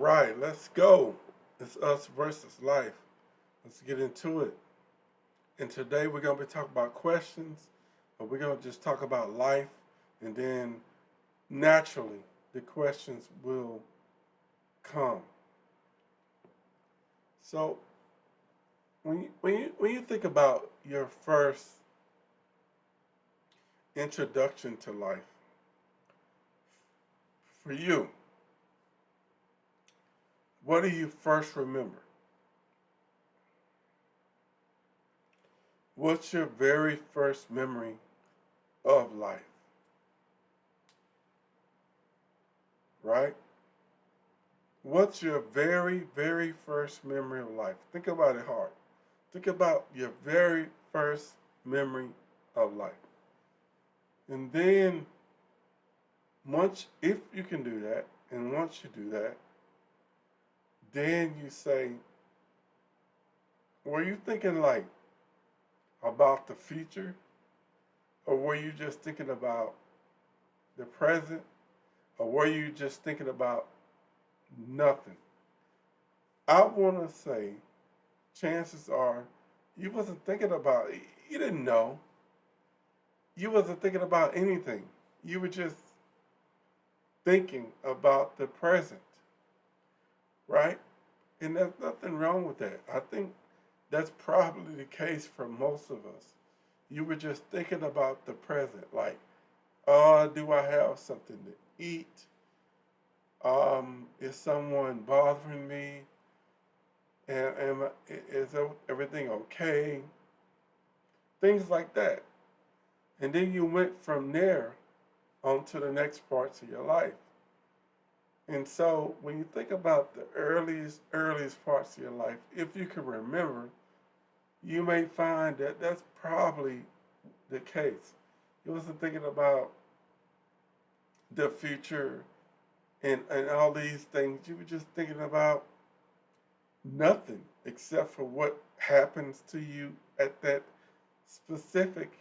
right, let's go. It's us versus life. Let's get into it. And today we're going to be talking about questions, but we're going to just talk about life, and then naturally the questions will come. So when you think about your first introduction to life, for you, what do you first remember? What's your very first memory of life? Right? What's your very, very first memory of life? Think about it hard. Think about your very first memory of life. And then if you can do that, and once you do that, then you say, were you thinking like about the future? Or were you just thinking about the present? Or were you just thinking about nothing? I want to say, chances are, you wasn't thinking about it. You didn't know. You wasn't thinking about anything. You were just thinking about the present, right? And there's nothing wrong with that. I think that's probably the case for most of us. You were just thinking about the present, like, do I have something to eat? Is someone bothering me? Is everything okay? Things like that. And then you went from there on to the next parts of your life. And so when you think about the earliest parts of your life, if you can remember, you may find that that's probably the case. You wasn't thinking about the future and all these things. You were just thinking about nothing except for what happens to you at that specific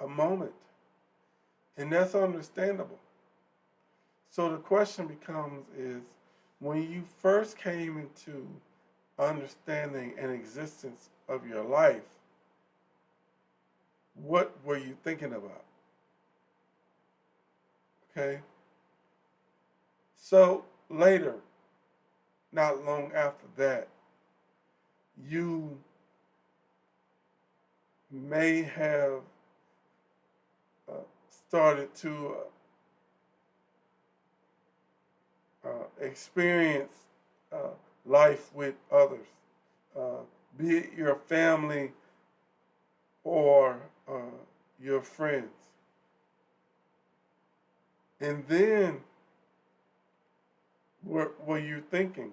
moment. And that's understandable. So the question becomes is when you first came into understanding and existence of your life, what were you thinking about? Okay? So later, not long after that, you may have uh, started to experience uh, life with others, uh, be it your family or your friends. And then, what were you thinking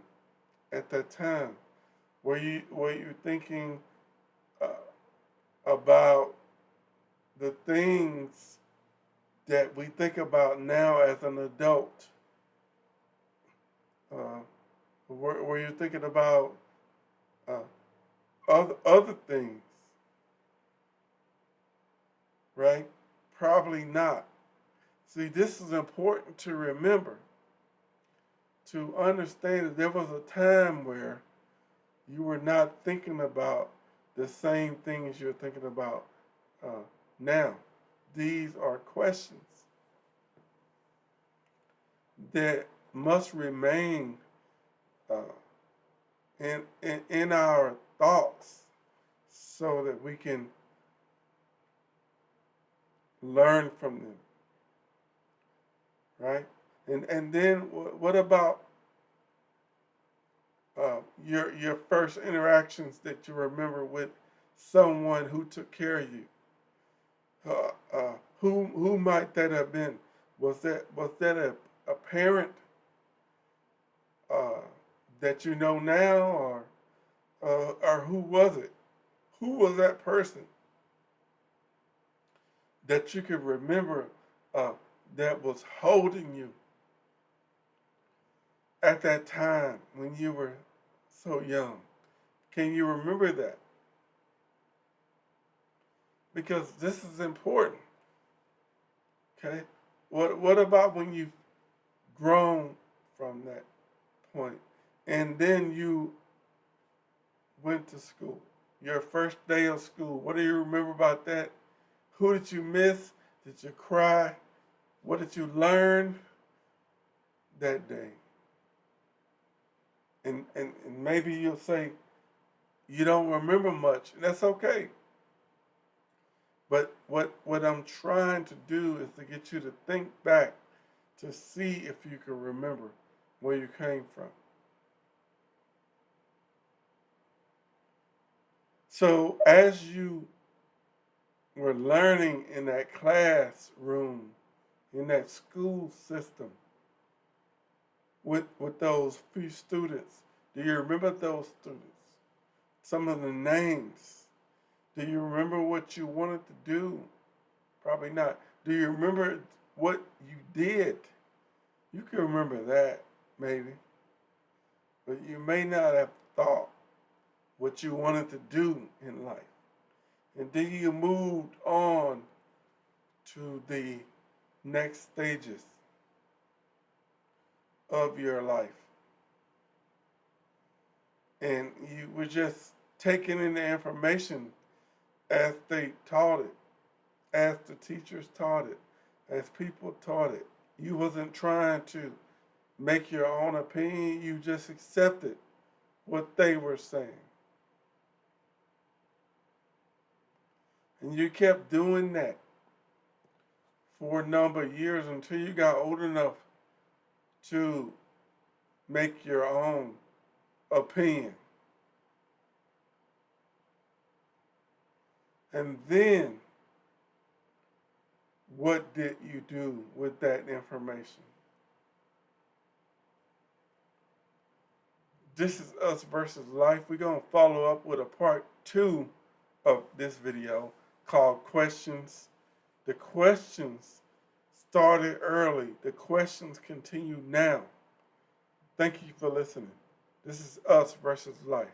at that time? Were you thinking uh, about the things that we think about now as an adult? Uh, were you thinking about uh, other things? Right? Probably not. See, this is important to remember, to understand that there was a time where you were not thinking about the same things you're thinking about uh, now. These are questions that must remain uh, in our thoughts so that we can learn from them, right? And then what about your first interactions that you remember with someone who took care of you? Who might that have been? Was that a parent uh, that you know now, or who was it? Who was that person that you could remember uh, that was holding you at that time when you were so young? Can you remember that? Because this is important. Okay. What about when you've grown from that point And then you went to school. Your first day of school. What do you remember about that? Who did you miss? Did you cry? What did you learn that day? And maybe you'll say you don't remember much, and that's okay. But what I'm trying to do is to get you to think back to see if you can remember where you came from. So as you were learning in that classroom, in that school system, with those few students, do you remember those students? Some of the names. Do you remember what you wanted to do? Probably not. Do you remember what you did? You can remember that, maybe. But you may not have thought what you wanted to do in life. And then you moved on to the next stages of your life. And you were just taking in the information as they taught it, as the teachers taught it, as people taught it. You wasn't trying to make your own opinion. You just accepted what they were saying. And you kept doing that for a number of years until you got old enough to make your own opinion. And then, what did you do with that information? This is Us Versus Life. We're going to follow up with a part 2 of this video called Questions. The questions started early. The questions continue now. Thank you for listening. This is Us Versus Life.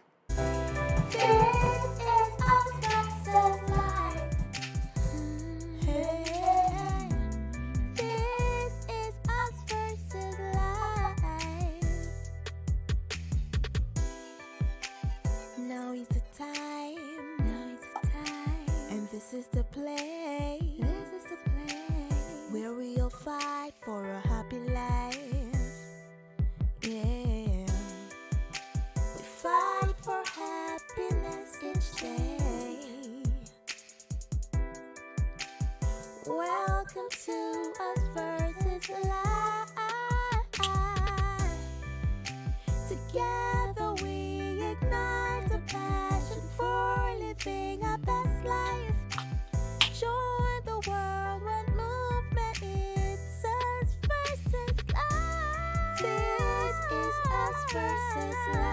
Now is the time, and this is the place, where we'll fight for a happy life. Yeah, we fight for happiness each day. Welcome to Us Versus Life. Together we ignite the passion for living our best life. Join the worldwide movement. It's us versus life. This is Us Versus Life.